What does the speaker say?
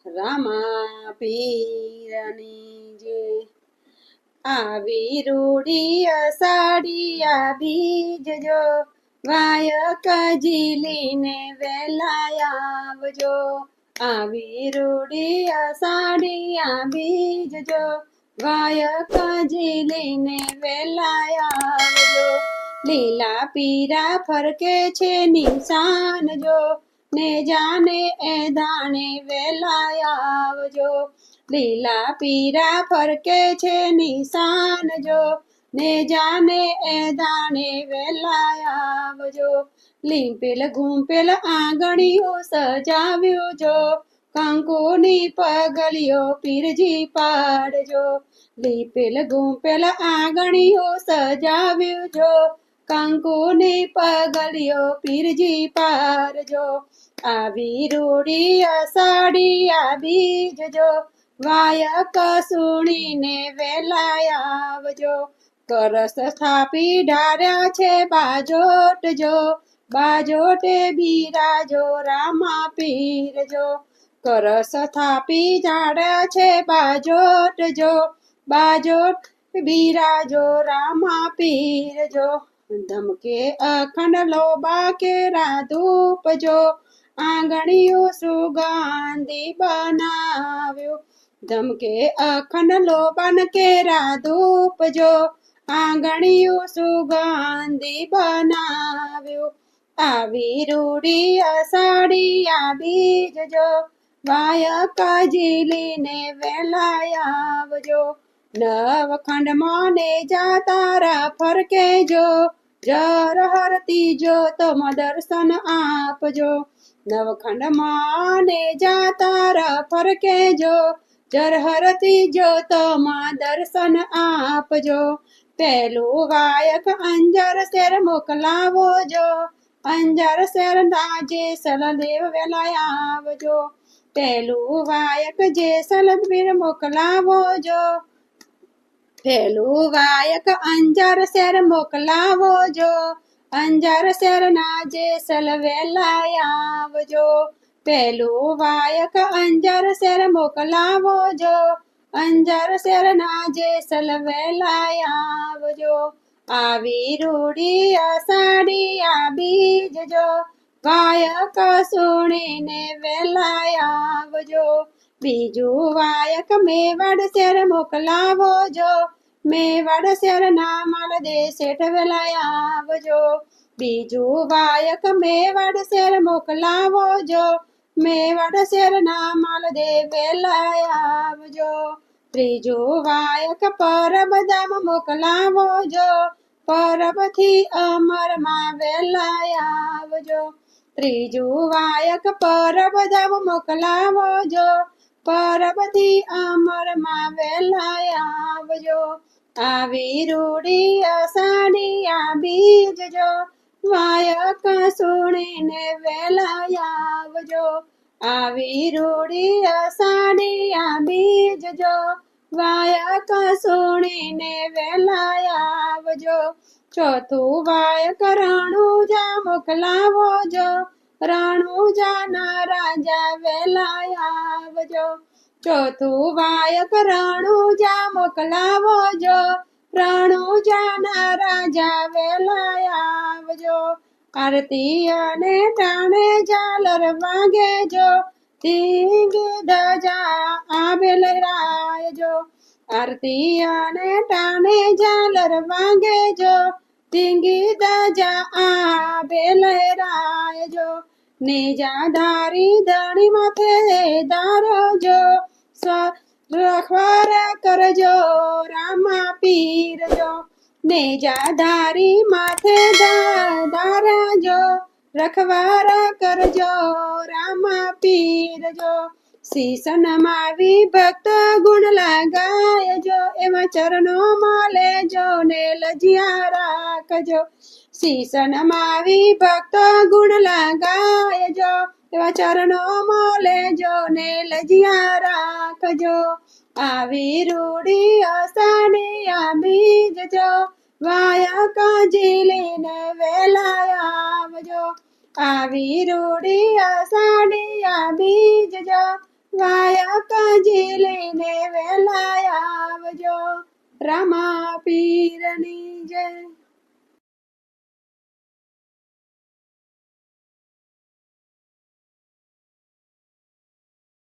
રામા પીરની જે આવી રૂડી અષાઢી બીજ જો વાયક ઝીલીને વેલા આવજો. આવી રૂડી અષાઢી બીજ જો વાયક ઝીલીને વેલા આવજો. લીલા પીરા ફરકે છે નિશાન જો ને જાને એ દાણે વેલા આવજો. લીલા પીરા ફરકે છે નિશાન જો ને જાને એ દાણે વેલા આવજો. લીંપેલ ઘૂંપેલ આંગણીઓ સજાવ્યું જો કંકુની પગલીઓ પીરજી પાડજો. લીંપેલ ઘૂંપેલ આંગણીઓ સજાવ્યું જો કંકુની પગલીઓ પીરજી પાડજો. આવી રૂડી અષાઢી બીજ જો વાયક સુણીને વેલા આવજો. કરસ સ્થાપી ઢાર્યા છે બાજોટ જો બાજોટે બિરાજો રામા પીર જો. કરસ સ્થાપી ઢાર્યા છે બાજોટ જો બાજોટ બિરાજો રામા પીર જો. ધમકે અખંડ લોબા કેરા ધૂપ જો આંગણીઓ સુગંધી બનાવ્યો. ધમકે અખંડ લોબાન કેરા ધૂપ જો આંગણીઓ સુગંધી બનાવ્યો. આવી રૂડી અષાઢી બીજ જો વાયક ઝીલીને વેલા આવજો. નવખંડમાં ને જા તારા ફરકે જો જર હરતી જો તમ દર્શન આપજો. નવખંડમાં ને જા તારા ફરકે જો જર હરતી જો તમાં દર્શન આપજો. પેલું વાયક અંજર શેર મોકલાવો જો અંજર શેર ના જેસલદેવ વેલા આવજો. પેલું વાયક જેસલદેવ મોકલાવો જો પેલું વાયક અંજર શેર મોકલાવો જો અંજર શેર ના જેસલ વેલા આવજો. પેલું વાયક અંજર શેર મોકલાવો જો અંજર શેર ના જેસલ વેલા આવજો. આવી રૂડી અષાઢી બીજ જો વાયક સુણીને વેલા આવજો. બીજું વાયક મેવાડ શેર મોકલાવો જો મેવાડ શેર ના માલ દે શેઠ વેલા આવજો. બીજું વાયક મેવાડ શેર મોકલાવો જો મેવાડ શેર ના માલ દે વેલા આવજો. ત્રીજું વાયક પરબ ધામ મોકલાવો જો પરબ થી અમર માં વેલા આવજો. ત્રીજું વાયક પરબ ધામ મોકલાવો જો પરબથી અમર માં વેલા આવજો. આવી રૂડી અષાઢી બીજ જો વાયક સુણીને વેલા આવજો. આવી રૂડી અષાઢી બીજ જો વાયક સુણીને વેલા આવજો. ચોથું વાયક રણુજા મોકલાવો જો રણુજાના રાજા વેલા આવજો. ચોથું વાયક રણુજા મોકલાવો જો રણુજાના રાજા વેલા આવજો. આરતી અને ટાણે ઝાલર વાગે જો ધીંગે ધજા આબે લહેરાયજો. આરતી અને ટાણે ઝાલર વાગે જો ધીંગી ધજા આબે લહેરાયજો. નેજા ધારી ધણી માથે ધારજો રખવારા કરજો રામા પીર જો. નેજા ધારી માથે ધારજો રખવારા કરજો રામા પીર જો. શીશ નમાવી ભક્ત ગુણ લગાયજો એમાં ચરણો માં લેજો ને લજિયા રાખજો. શીશ નમાવી ભક્ત ગુણ લગાયજો એવા ચરણો માં લેજો ને લજિયા રાખજો. આવી રૂડી અષાઢી બીજ જો વાયક ઝીલીને વેલા આવજો. આવી રૂડી અષાઢી બીજ જો વાયા કાજી લઈને વેલા આવજો રામા પીરની જય.